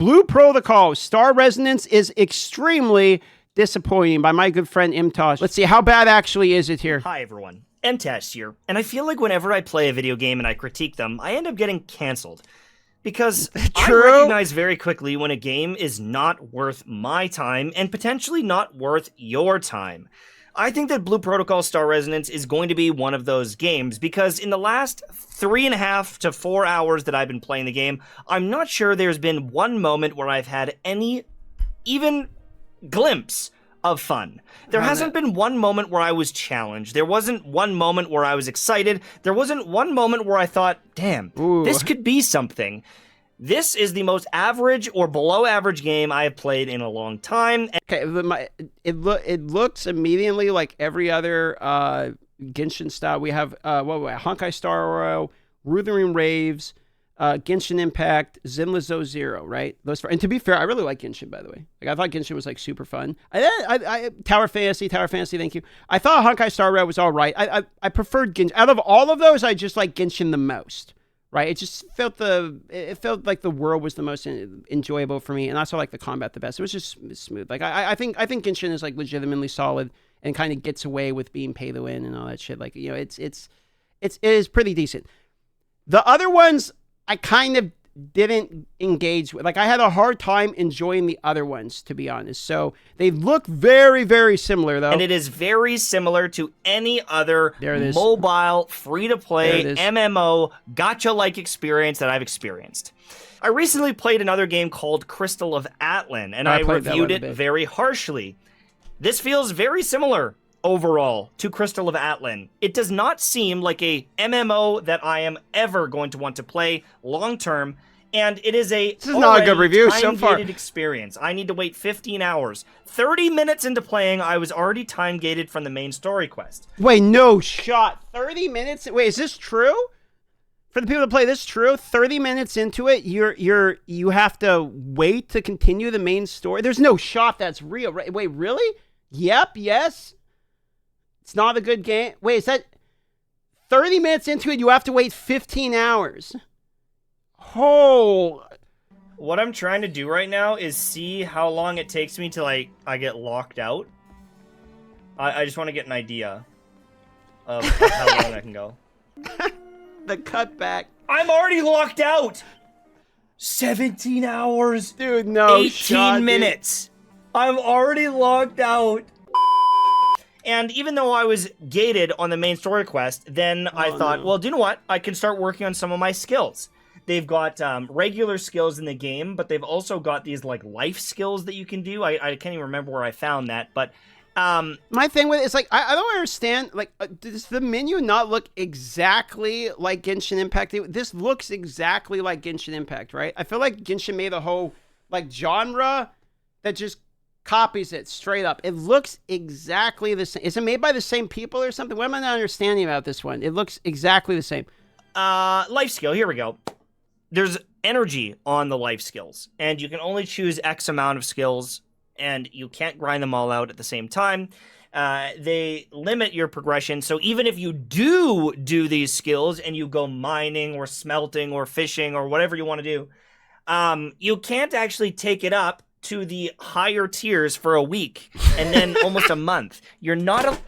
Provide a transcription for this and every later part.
Blue Protocol Star Resonance is extremely disappointing by my good friend Imtosh. Let's see, how bad actually is it here? Hi everyone, MTash here, and I feel like whenever I play a video game and I critique them, I end up getting cancelled. Because I recognize very quickly when a game is not worth my time and potentially not worth your time. I think that Blue Protocol Star Resonance is going to be one of those games because in the last 3.5 to 4 hours that I've been playing the game, I'm not sure there's been one moment where I've had any even glimpse of fun. There hasn't been one moment where I was challenged. There wasn't one moment where I was excited. There wasn't one moment where I thought, damn, this could be something. This is the most average or below average game I have played in a long time. Okay, it looks immediately like every other Genshin style. We have Honkai Star Rail, Wuthering Waves, Genshin Impact, Zenlizzo Zero, right? And to be fair, I really like Genshin, by the way. Like I thought Genshin was like super fun. Tower Fantasy, thank you. I thought Honkai Star Rail was all right. I preferred Genshin. Out of all of those, I just like Genshin the most. Right, it just felt like the world was the most enjoyable for me, and I also like the combat the best. It was just smooth. Like I think Genshin is like legitimately solid and kind of gets away with being pay to win and all that shit. Like it is pretty decent. The other ones I kind of didn't engage with. Like I had a hard time enjoying the other ones, to be honest. So they look very, very similar though. And it is very similar to any other mobile, free-to-play, MMO, gacha-like experience that I've experienced. I recently played another game called Crystal of Atlan, and I reviewed it very harshly. This feels very similar overall to Crystal of Atlan. It does not seem like a MMO that I am ever going to want to play long-term, and it is this is not a good review so far. Experience. I need to wait 15 hours. 30 minutes into playing, I was already time-gated from the main story quest. Wait, no shot. 30 minutes? Wait, is this true? For the people that play this, true? 30 minutes into it, you have to wait to continue the main story? There's no shot that's real. Wait, really? Yep, yes. It's not a good game. Wait, is that 30 minutes into it, you have to wait 15 hours? Oh. What I'm trying to do right now is see how long it takes me till I get locked out. I just want to get an idea of how long I can go. The cutback. I'm already locked out! 17 hours! Dude, no 18 shot, minutes! Dude. I'm already locked out! And even though I was gated on the main story quest, then I thought, well, do you know what? I can start working on some of my skills. They've got regular skills in the game, but they've also got these like life skills that you can do. I can't even remember where I found that, but my thing with it is like I don't understand. Like, does the menu not look exactly like Genshin Impact? This looks exactly like Genshin Impact, right? I feel like Genshin made a whole like genre that just copies it straight up. It looks exactly the same. Is it made by the same people or something? What am I not understanding about this one? It looks exactly the same. Life skill. Here we go. There's energy on the life skills, and you can only choose X amount of skills, and you can't grind them all out at the same time. They limit your progression, so even if you do these skills and you go mining or smelting or fishing or whatever you want to do, you can't actually take it up to the higher tiers for a week and then almost a month. You're not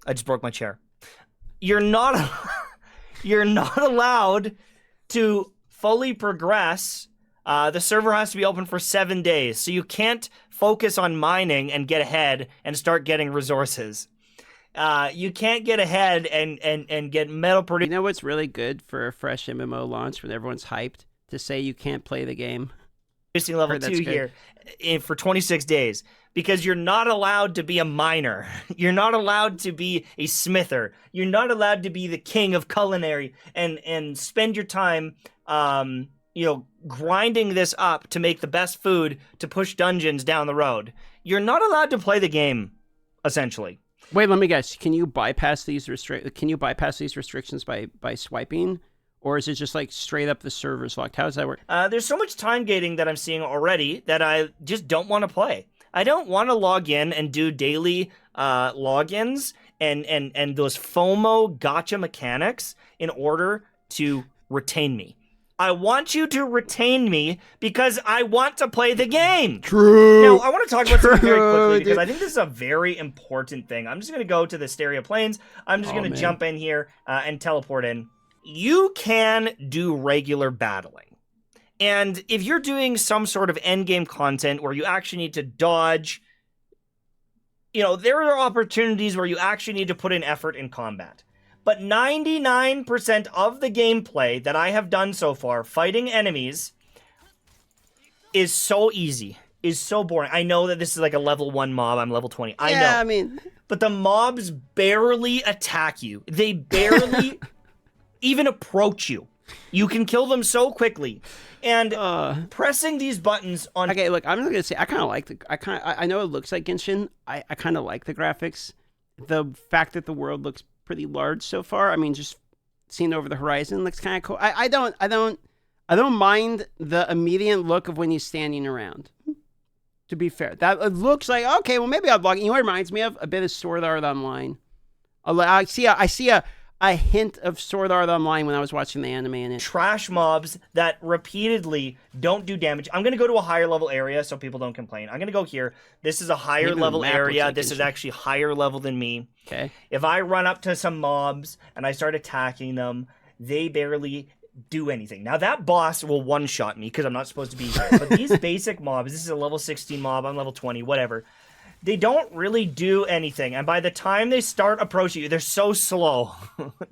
I just broke my chair. You're not allowed to fully progress. The server has to be open for 7 days, so you can't focus on mining and get ahead and start getting resources. You can't get ahead and get metal production. You know what's really good for a fresh MMO launch when everyone's hyped? To say you can't play the game. Level 2 here for 26 days because you're not allowed to be a miner. You're not allowed to be a smither. You're not allowed to be the king of culinary and spend your time grinding this up to make the best food to push dungeons down the road. You're not allowed to play the game, essentially. Wait, let me guess. Can you bypass these restrictions by swiping? Or is it just like straight up the server's locked? How does that work? There's so much time gating that I'm seeing already that I just don't want to play. I don't want to log in and do daily logins and those FOMO gotcha mechanics in order to retain me. I want you to retain me because I want to play the game. True. Now, I want to talk about something very quickly because dude. I think this is a very important thing. I'm just going to go to the stereo planes. I'm just going to jump in here and teleport in. You can do regular battling. And if you're doing some sort of endgame content where you actually need to dodge, you know, there are opportunities where you actually need to put in effort in combat. But 99% of the gameplay that I have done so far, fighting enemies, is so easy, is so boring. I know that this is like a level 1 mob. I'm level 20. I know. Yeah, I mean... But the mobs barely attack you. They barely even approach you. You can kill them so quickly. And pressing these buttons on... Okay, look, I'm just going to say, I kind of like the... I know it looks like Genshin. I kind of like the graphics. The fact that the world looks pretty large so far. I mean, just seen over the horizon looks kind of cool. I don't mind the immediate look of when he's standing around. To be fair, that it looks like, okay, well, maybe I'll blog. You know what it reminds me of? A bit of Sword Art Online. I see a hint of Sword Art Online when I was watching the anime in it. Trash mobs that repeatedly don't do damage. I'm going to go to a higher level area so people don't complain. I'm going to go here. This is a higher level area. Like this is actually higher level than me. Okay. If I run up to some mobs and I start attacking them, they barely do anything. Now that boss will one-shot me because I'm not supposed to be here. But these basic mobs, this is a level 16 mob, I'm level 20, whatever. They don't really do anything. And by the time they start approaching you, they're so slow.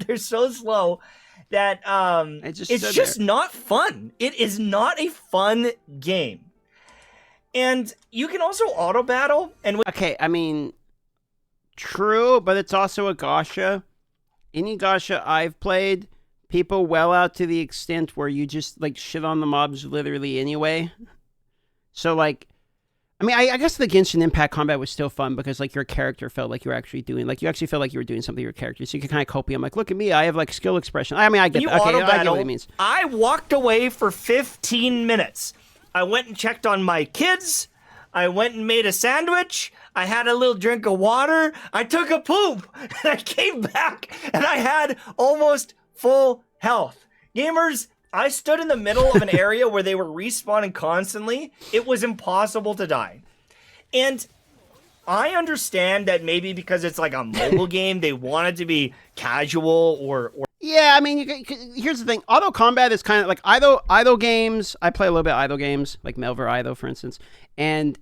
They're so slow that it's just not fun. It is not a fun game. And you can also auto battle. And okay, I mean, true, but it's also a gacha. Any gacha I've played, people well out to the extent where you just like shit on the mobs literally anyway. So like, I mean, I guess the Genshin Impact combat was still fun because, like, your character felt like you were actually doing, like, you actually felt like you were doing something to your character. So you could kind of copy. I'm like, look at me. I have, like, skill expression. I mean, I get that. Okay, I get what it means. I walked away for 15 minutes. I went and checked on my kids. I went and made a sandwich. I had a little drink of water. I took a poop. And I came back, and I had almost full health. Gamers... I stood in the middle of an area where they were respawning constantly. It was impossible to die. And I understand that maybe because it's like a mobile game, they want it to be casual or... Yeah, I mean, here's the thing. Auto combat is kind of like idle games. I play a little bit of idle games, like Melver Idle, for instance. And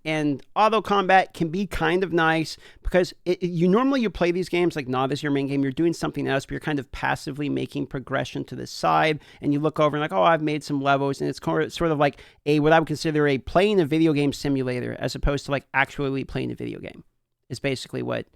auto combat can be kind of nice because you normally play these games like not as your main game. You're doing something else, but you're kind of passively making progression to the side. And you look over and like, oh, I've made some levels. And it's sort of like what I would consider a playing a video game simulator as opposed to like actually playing a video game is basically what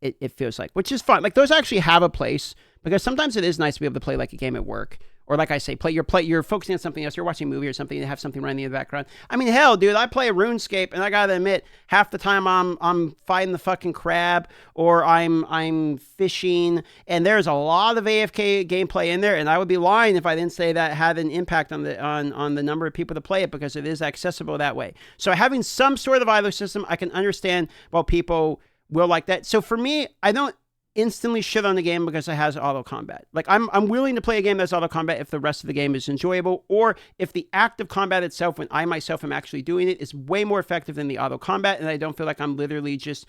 it feels like, which is fun. Like those actually have a place because sometimes it is nice to be able to play like a game at work. Or like I say, you're focusing on something else. You're watching a movie or something and have something running in the background. I mean, hell, dude, I play a RuneScape and I gotta admit, half the time I'm fighting the fucking crab or I'm fishing, and there's a lot of AFK gameplay in there. And I would be lying if I didn't say that had an impact on the number of people that play it because it is accessible that way. So having some sort of idle system, I can understand why people will like that. So for me, I don't instantly shit on the game because it has auto combat. Like I'm willing to play a game that's auto combat if the rest of the game is enjoyable, or if the act of combat itself, when I myself am actually doing it, is way more effective than the auto combat, and I don't feel like I'm literally just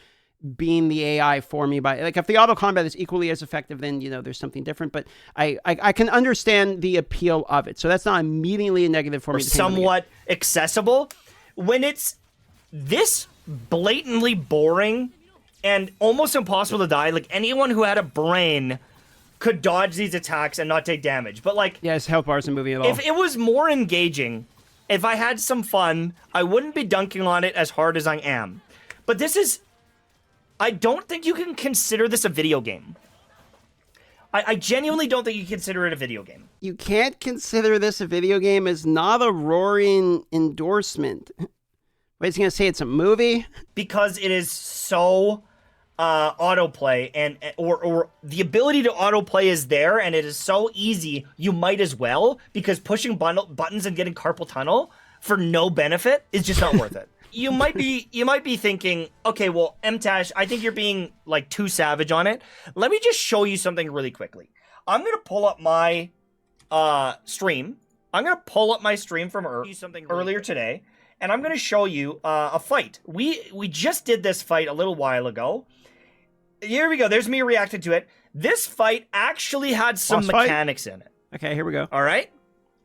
being the AI for me by like if the auto combat is equally as effective, then there's something different. But I can understand the appeal of it, so that's not immediately a negative for me. Somewhat accessible when it's this blatantly boring and almost impossible to die. Like, anyone who had a brain could dodge these attacks and not take damage. But, like... Yes, health bars in the movie at all. If it was more engaging, if I had some fun, I wouldn't be dunking on it as hard as I am. But this is... I don't think you can consider this a video game. I genuinely don't think you consider it a video game. You can't consider this a video game is not a roaring endorsement. Wait, is he going to say it's a movie? Because it is so... autoplay or the ability to autoplay is there, and it is so easy. You might as well, because pushing buttons and getting carpal tunnel for no benefit is just not worth it. You might be thinking, okay, well, MTash, I think you're being like too savage on it. Let me just show you something really quickly. I'm gonna pull up my stream. I'm going to pull up my stream from earlier today, and I'm going to show you a fight. We just did this fight a little while ago. Here we go. There's me reacting to it. This fight actually had some mechanics in it. Okay, here we go. All right?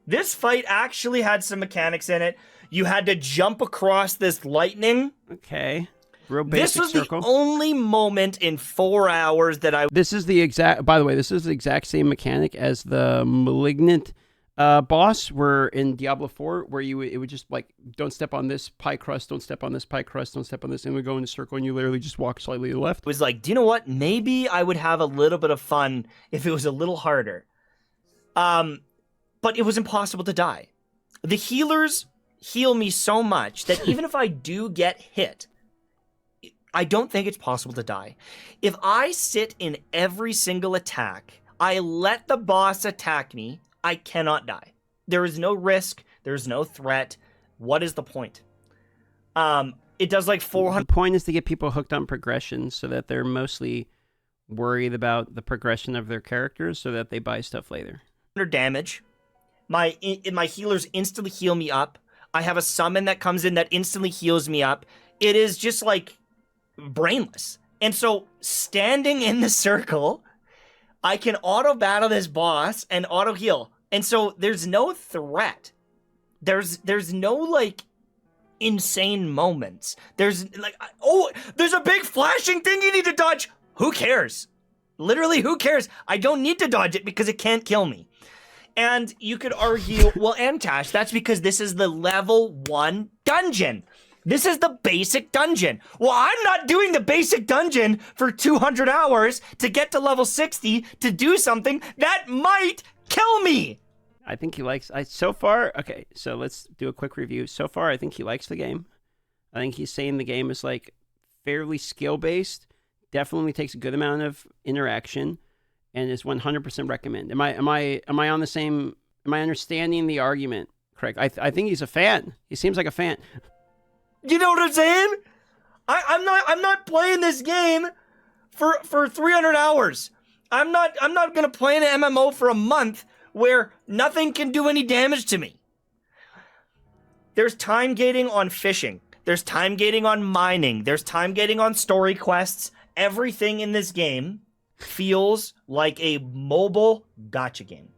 This fight actually had some mechanics in it. You had to jump across this lightning. Okay. Real basic circle. The only moment in 4 hours that I... This is the exact... By the way, this is the exact same mechanic as the Malignant boss were in Diablo 4, where it would just like, don't step on this pie crust, don't step on this pie crust, don't step on this, and we go in a circle, and you literally just walk slightly to the left. It was like, do you know what? Maybe I would have a little bit of fun if it was a little harder. But it was impossible to die. The healers heal me so much that even if I do get hit, I don't think it's possible to die. If I sit in every single attack, I let the boss attack me, I cannot die. There is no risk. There's no threat. What is the point? It does like 400... The point is to get people hooked on progression so that they're mostly worried about the progression of their characters so that they buy stuff later. Damage. My healers instantly heal me up. I have a summon that comes in that instantly heals me up. It is just like brainless. And so standing in the circle, I can auto battle this boss and auto heal. And so there's no threat. There's no like insane moments. There's like, oh, there's a big flashing thing you need to dodge. Who cares? Literally, who cares? I don't need to dodge it because it can't kill me. And you could argue, well, Antash, that's because this is the level 1 dungeon. This is the basic dungeon. Well, I'm not doing the basic dungeon for 200 hours to get to level 60 to do something that might kill me. I think he likes... So far... Okay, so let's do a quick review. So far, I think he likes the game. I think he's saying the game is like fairly skill-based. Definitely takes a good amount of interaction. And is 100% recommend. Am I on the same? Am I understanding the argument correct? I think he's a fan. He seems like a fan. You know what I'm saying? I'm not playing this game for 300 hours. I'm not gonna play an MMO for a month where nothing can do any damage to me. There's time gating on fishing. There's time gating on mining. There's time gating on story quests. Everything in this game feels like a mobile gacha game.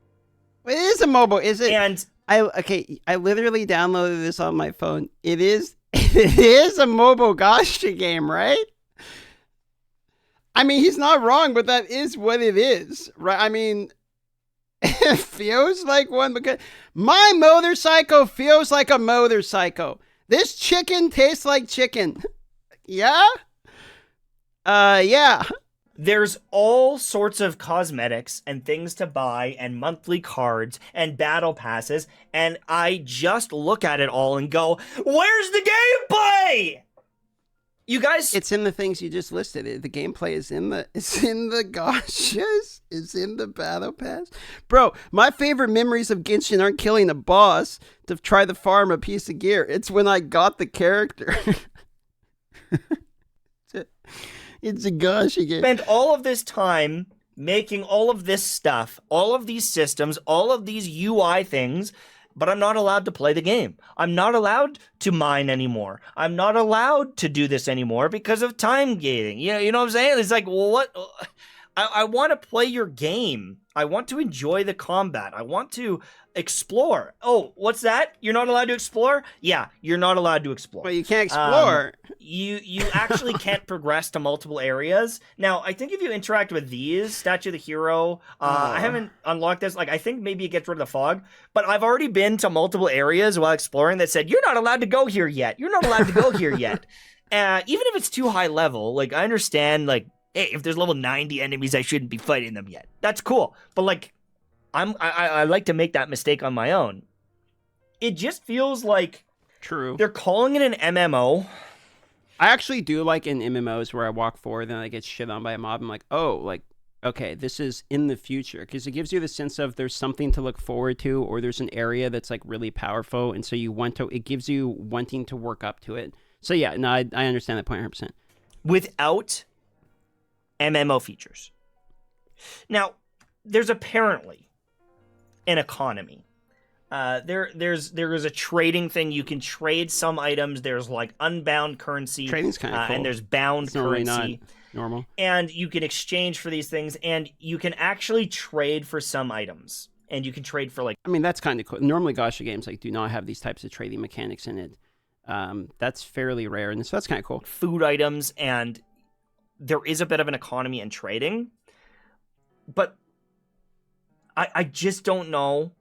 It is a mobile, is it? And I literally downloaded this on my phone. It is a mobile gacha game, right? I mean, he's not wrong, but that is what it is, right? I mean, it feels like one because my motorcycle feels like a motorcycle. This chicken tastes like chicken. Yeah? Yeah. There's all sorts of cosmetics and things to buy and monthly cards and battle passes, and I just look at it all and go, where's the gameplay? You guys... It's in the things you just listed. The gameplay is in the gachas. It's in the battle pass. Bro, my favorite memories of Genshin aren't killing a boss to try to farm a piece of gear. It's when I got the character. It's a gacha game. Spent all of this time making all of this stuff, all of these systems, all of these UI things, but I'm not allowed to play the game. I'm not allowed to mine anymore. I'm not allowed to do this anymore because of time gating. You know what I'm saying? It's like, well, what? I want to play your game. I want to enjoy the combat. I want to explore. Oh, what's that? You're not allowed to explore? Yeah, you're not allowed to explore. Well, you can't explore. You actually can't progress to multiple areas. Now, I think if you interact with these, Statue of the Hero, I haven't unlocked this. Like, I think maybe it gets rid of the fog, but I've already been to multiple areas while exploring that said, you're not allowed to go here yet. You're not allowed to go here yet. Even if it's too high level, like, I understand, like, hey, if there's level 90 enemies, I shouldn't be fighting them yet. That's cool. But, like, I like to make that mistake on my own. It just feels like... True. They're calling it an MMO. I actually do like in MMOs where I walk forward and I get shit on by a mob. I'm like, oh, like, okay, this is in the future. Because it gives you the sense of there's something to look forward to, or there's an area that's like really powerful. And so it gives you wanting to work up to it. So yeah, no, I understand that point 100%. Without MMO features. Now, there's apparently an economy. There is a trading thing. You can trade some items. There's like unbound currency. Trading's kind of cool. And there's bound it's currency. Not normal. And you can exchange for these things, and you can actually trade for some items. And you can trade for like... I mean, that's kind of cool. Normally, gacha games like do not have these types of trading mechanics in it. That's fairly rare, and so that's kind of cool. Food items, and there is a bit of an economy in trading. But I just don't know.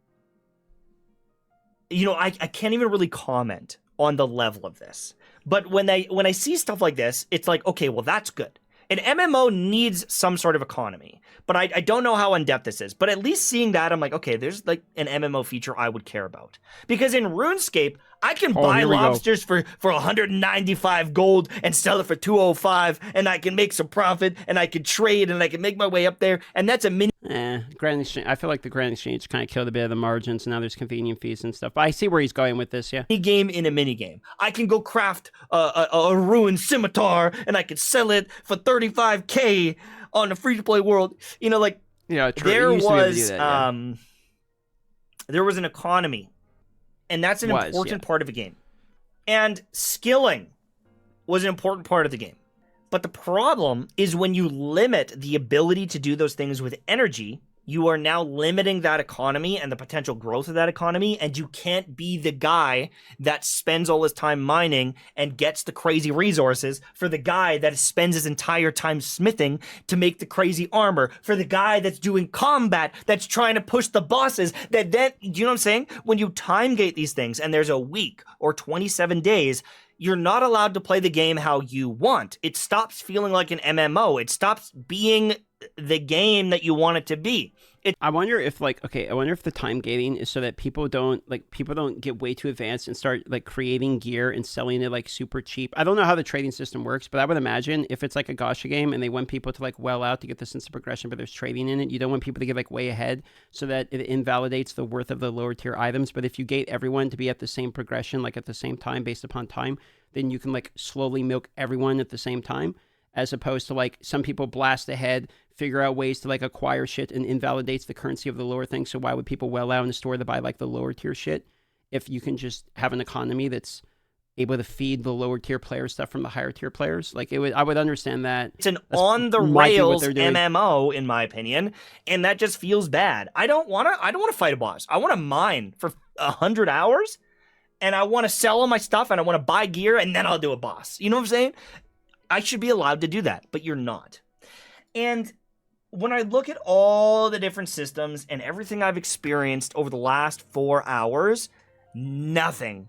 You know, I can't even really comment on the level of this. But when I see stuff like this, it's like, okay, well, that's good. An MMO needs some sort of economy. But I don't know how in-depth this is. But at least seeing that, I'm like, okay, there's like an MMO feature I would care about. Because in RuneScape, I can buy lobsters for 195 gold and sell it for 205, and I can make some profit, and I can trade, and I can make my way up there, and that's a mini... Grand Exchange. I feel like the Grand Exchange kind of killed a bit of the margins, and now there's convenient fees and stuff. But I see where he's going with this, yeah. Game in a minigame. I can go craft a ruined scimitar, and I can sell it for 35K on the free-to-play world. You know, like, there was an economy. And that's an important part of a game. And skilling was an important part of the game. But the problem is when you limit the ability to do those things with energy, you are now limiting that economy and the potential growth of that economy, and you can't be the guy that spends all his time mining and gets the crazy resources for the guy that spends his entire time smithing to make the crazy armor, for the guy that's doing combat, that's trying to push the bosses, that then, do you know what I'm saying? When you time gate these things and there's a week or 27 days, you're not allowed to play the game how you want. It stops feeling like an MMO. It stops being the game that you want it to be. I wonder if the time gating is so that people don't get way too advanced and start like creating gear and selling it like super cheap. I don't know how the trading system works, but I would imagine if it's like a gacha game and they want people to like well out to get the sense of progression, but there's trading in it, you don't want people to get like way ahead so that it invalidates the worth of the lower tier items. But if you gate everyone to be at the same progression, like at the same time based upon time, then you can like slowly milk everyone at the same time, as opposed to like some people blast ahead, figure out ways to like acquire shit and invalidates the currency of the lower thing. So why would people well out in the store to buy like the lower tier shit if you can just have an economy that's able to feed the lower tier players stuff from the higher tier players? Like I would understand that. It's an on the rails MMO in my opinion, and that just feels bad. I don't want to fight a boss. I want to mine for 100 hours, and I want to sell all my stuff, and I want to buy gear, and then I'll do a boss. You know what I'm saying? I should be allowed to do that, but you're not. And when I look at all the different systems and everything I've experienced over the last 4 hours, nothing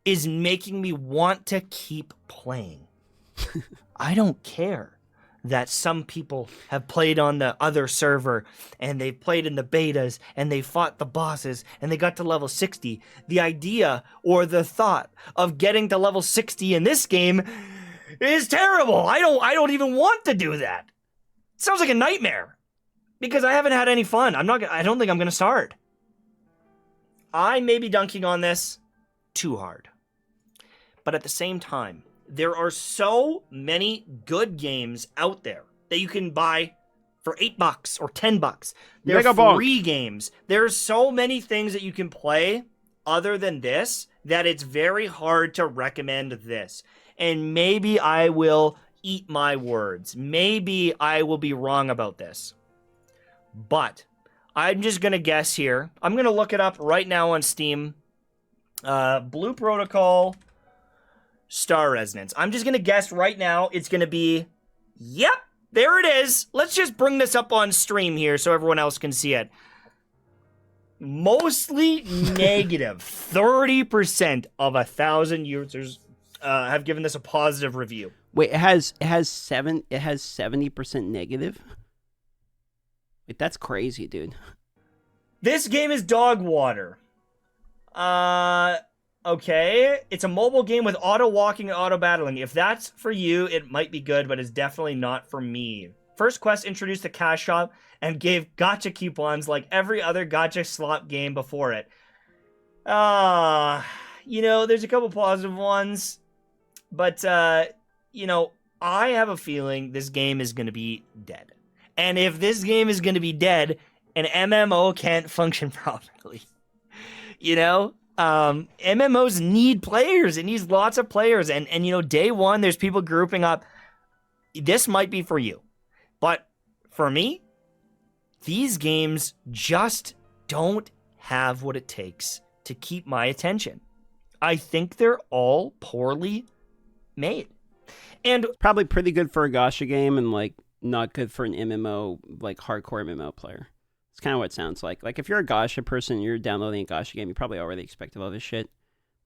is making me want to keep playing. I don't care that some people have played on the other server and they played in the betas and they fought the bosses and they got to level 60. The idea or the thought of getting to level 60 in this game is terrible. I don't even want to do that. It sounds like a nightmare because I haven't had any fun. I don't think I'm going to start. I may be dunking on this too hard. But at the same time, there are so many good games out there that you can buy for $8 or $10. They're free games. There's so many things that you can play other than this that it's very hard to recommend this. And maybe I will eat my words. Maybe I will be wrong about this. But I'm just going to guess here. I'm going to look it up right now on Steam. Blue Protocol, Star Resonance. I'm just going to guess right now it's going to be, yep, there it is. Let's just bring this up on stream here so everyone else can see it. Mostly negative. 30% of 1,000 users have given this a positive review. Wait, it has 70% negative? Wait, that's crazy, dude. This game is dog water. Okay. It's a mobile game with auto walking and auto battling. If that's for you, it might be good, but it's definitely not for me. First Quest introduced the cash shop and gave gacha coupons like every other gacha slot game before it. There's a couple positive ones. But, I have a feeling this game is going to be dead. And if this game is going to be dead, an MMO can't function properly. You know, MMOs need players. It needs lots of players. And you know, day one, there's people grouping up. This might be for you. But for me, these games just don't have what it takes to keep my attention. I think they're all poorly made. And probably pretty good for a gacha game and like not good for an MMO, like hardcore MMO player. It's kind of what it sounds like. Like if you're a gacha person, you're downloading a gacha game, you probably already expect all this shit.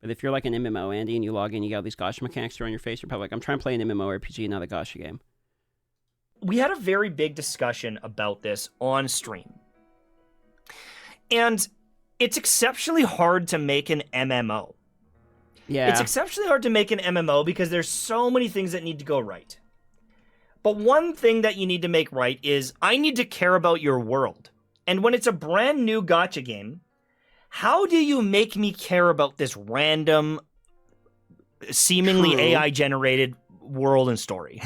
But if you're like an MMO Andy and you log in, you got all these gacha mechanics thrown in your face, you're probably like, I'm trying to play an MMORPG, not a gacha game. We had a very big discussion about this on stream. And it's exceptionally hard to make an MMO. Yeah. It's exceptionally hard to make an MMO because there's so many things that need to go right. But one thing that you need to make right is I need to care about your world. And when it's a brand new gacha game, how do you make me care about this random, seemingly AI-generated world and story?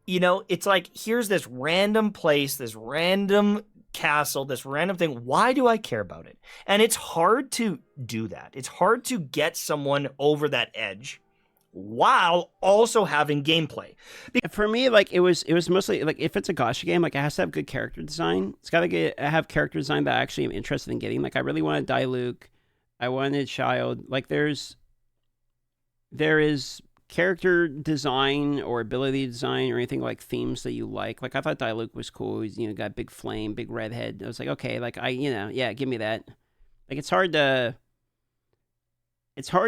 You know, it's like, here's this random place, this random castle, this random thing. Why do I care about it? And it's hard to do that. It's hard to get someone over that edge while also having gameplay. For me, like it was mostly like if it's a gacha game, like it has to have good character design. It's got to have character design that I actually am interested in getting. Like I really wanted Diluc, I wanted Child. Like there is character design or ability design or anything like themes that you like. Like I thought Diluc was cool. He's, you know, got big flame, big red head. I was like, okay, like yeah, give me that. Like it's hard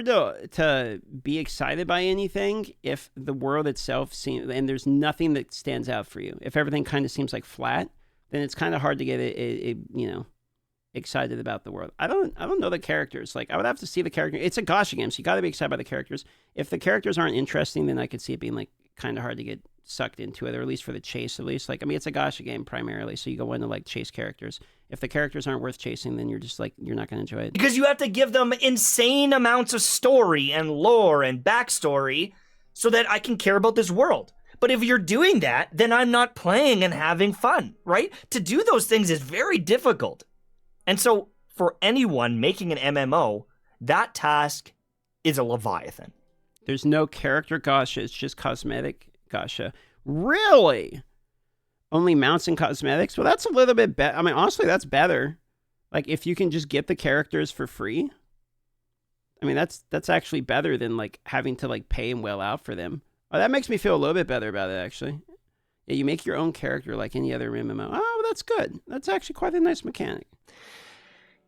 to be excited by anything if the world itself seems, and there's nothing that stands out for you. If everything kind of seems like flat, then it's kind of hard to get excited about the world. I don't know the characters. Like I would have to see the character. It's a gacha game, so you got to be excited by the characters. If the characters aren't interesting, then I could see it being like kind of hard to get sucked into it, or at least for the chase. At least, like I mean, it's a gacha game primarily, so you go in to like chase characters. If the characters aren't worth chasing, then you're just like you're not going to enjoy it because you have to give them insane amounts of story and lore and backstory so that I can care about this world. But if you're doing that, then I'm not playing and having fun, right? To do those things is very difficult. And so, for anyone making an MMO, that task is a Leviathan. There's no character gacha, it's just cosmetic gacha. Really? Only mounts and cosmetics? Well, that's a little bit better. I mean, honestly, that's better. Like, if you can just get the characters for free, I mean, that's actually better than, like, having to, like, pay and well out for them. Oh, that makes me feel a little bit better about it, actually. Yeah, you make your own character like any other MMO. Oh, well, that's good. That's actually quite a nice mechanic.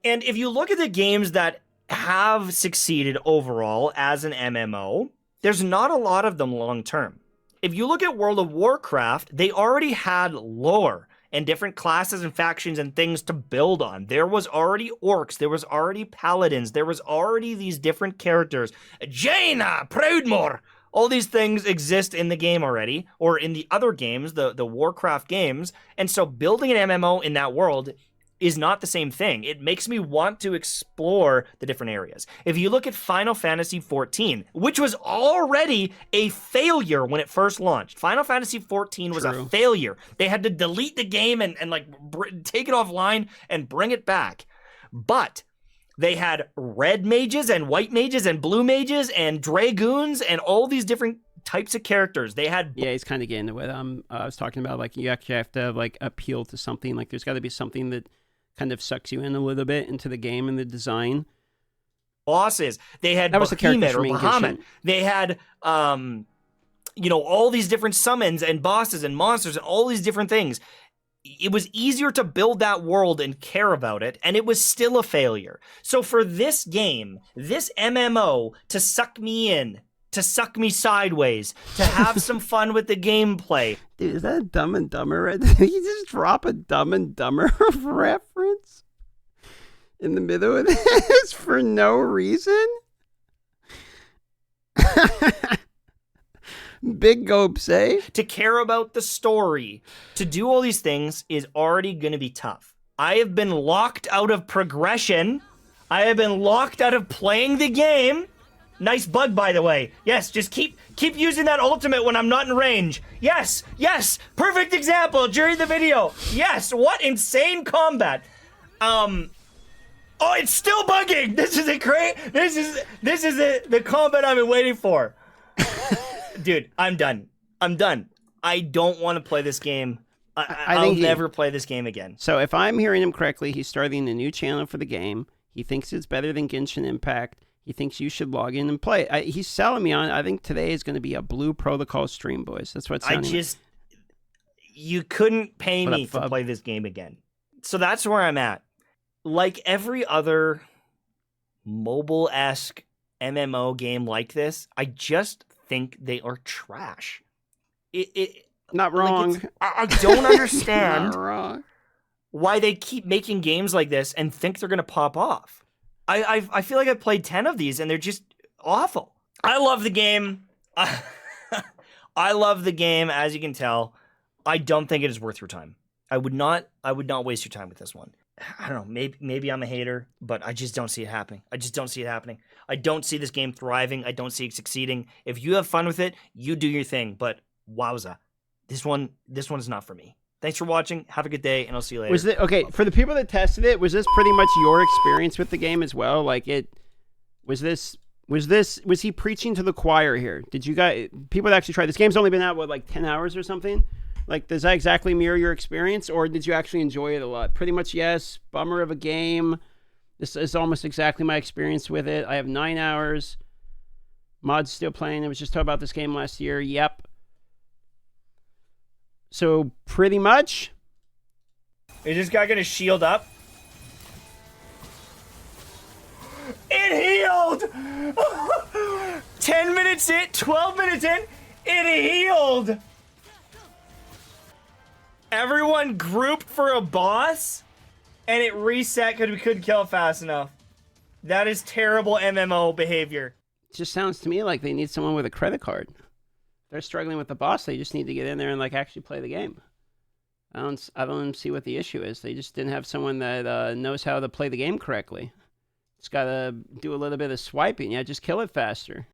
And if you look at the games that have succeeded overall as an MMO, there's not a lot of them long term. If you look at World of Warcraft, they already had lore and different classes and factions and things to build on. There was already orcs, there was already paladins, there was already these different characters. Jaina, Proudmoore, all these things exist in the game already, or in the other games, the Warcraft games. And so building an MMO in that world is not the same thing. It makes me want to explore the different areas. If you look at Final Fantasy XIV, which was already a failure when it first launched. Final Fantasy XIV was a failure. They had to delete the game and like take it offline and bring it back. But they had red mages and white mages and blue mages and dragoons and all these different types of characters. They had he's kind of getting into it. I was talking about like you actually have to like appeal to something. Like there's got to be something that kind of sucks you in a little bit into the game and the design. Bosses. They had that was the character for me. Bahamut. They had all these different summons and bosses and monsters and all these different things. It was easier to build that world and care about it, and it was still a failure. So for this game, this MMO, to suck me in, to suck me sideways, to have some fun with the gameplay. Dude, is that Dumb and Dumber right there? You just drop a Dumb and Dumber reference in the middle of this for no reason? Big gulps, eh? To care about the story, to do all these things is already going to be tough. I have been locked out of progression. I have been locked out of playing the game. Nice bug, by the way. Yes, just keep using that ultimate when I'm not in range. Yes, perfect example during the video. Yes, what insane combat. Oh, it's still bugging. This is This is the combat I've been waiting for. Dude, I'm done. I don't want to play this game. I'll never play this game again. So if I'm hearing him correctly, he's starting a new channel for the game. He thinks it's better than Genshin Impact. He thinks you should log in and play. He's selling me on. I think today is going to be a Blue Protocol stream, boys. That's what it's sounding like. You couldn't pay me to play this game again. So that's where I'm at. Like every other mobile-esque MMO game like this, I just think they are trash. Not wrong. Like I don't understand Not wrong. Why they keep making games like this and think they're going to pop off. I feel like I've played 10 of these and they're just awful. I love the game. I love the game, as you can tell. I don't think it is worth your time. I would not waste your time with this one. I don't know, maybe I'm a hater, but I just don't see it happening. I don't see this game thriving. I don't see it succeeding. If you have fun with it, you do your thing, but wowza. This one is not for me. Thanks for watching. Have a good day, and I'll see you later. Okay, for the people that tested it, was this pretty much your experience with the game as well? Like was he preaching to the choir here? Did you guys, people that actually tried this game's only been out, like 10 hours or something? Like, does that exactly mirror your experience, or did you actually enjoy it a lot? Pretty much yes. Bummer of a game. This is almost exactly my experience with it. I have 9 hours. Mod's still playing. I was just talking about this game last year. Yep. So, pretty much. Is this guy going to shield up? It healed! 10 minutes in, 12 minutes in, it healed! Everyone grouped for a boss, and it reset because we couldn't kill it fast enough. That is terrible MMO behavior. It just sounds to me like they need someone with a credit card. They're struggling with the boss. They just need to get in there and like actually play the game. I don't see what the issue is. They just didn't have someone that knows how to play the game correctly. Just gotta do a little bit of swiping. Yeah, just kill it faster.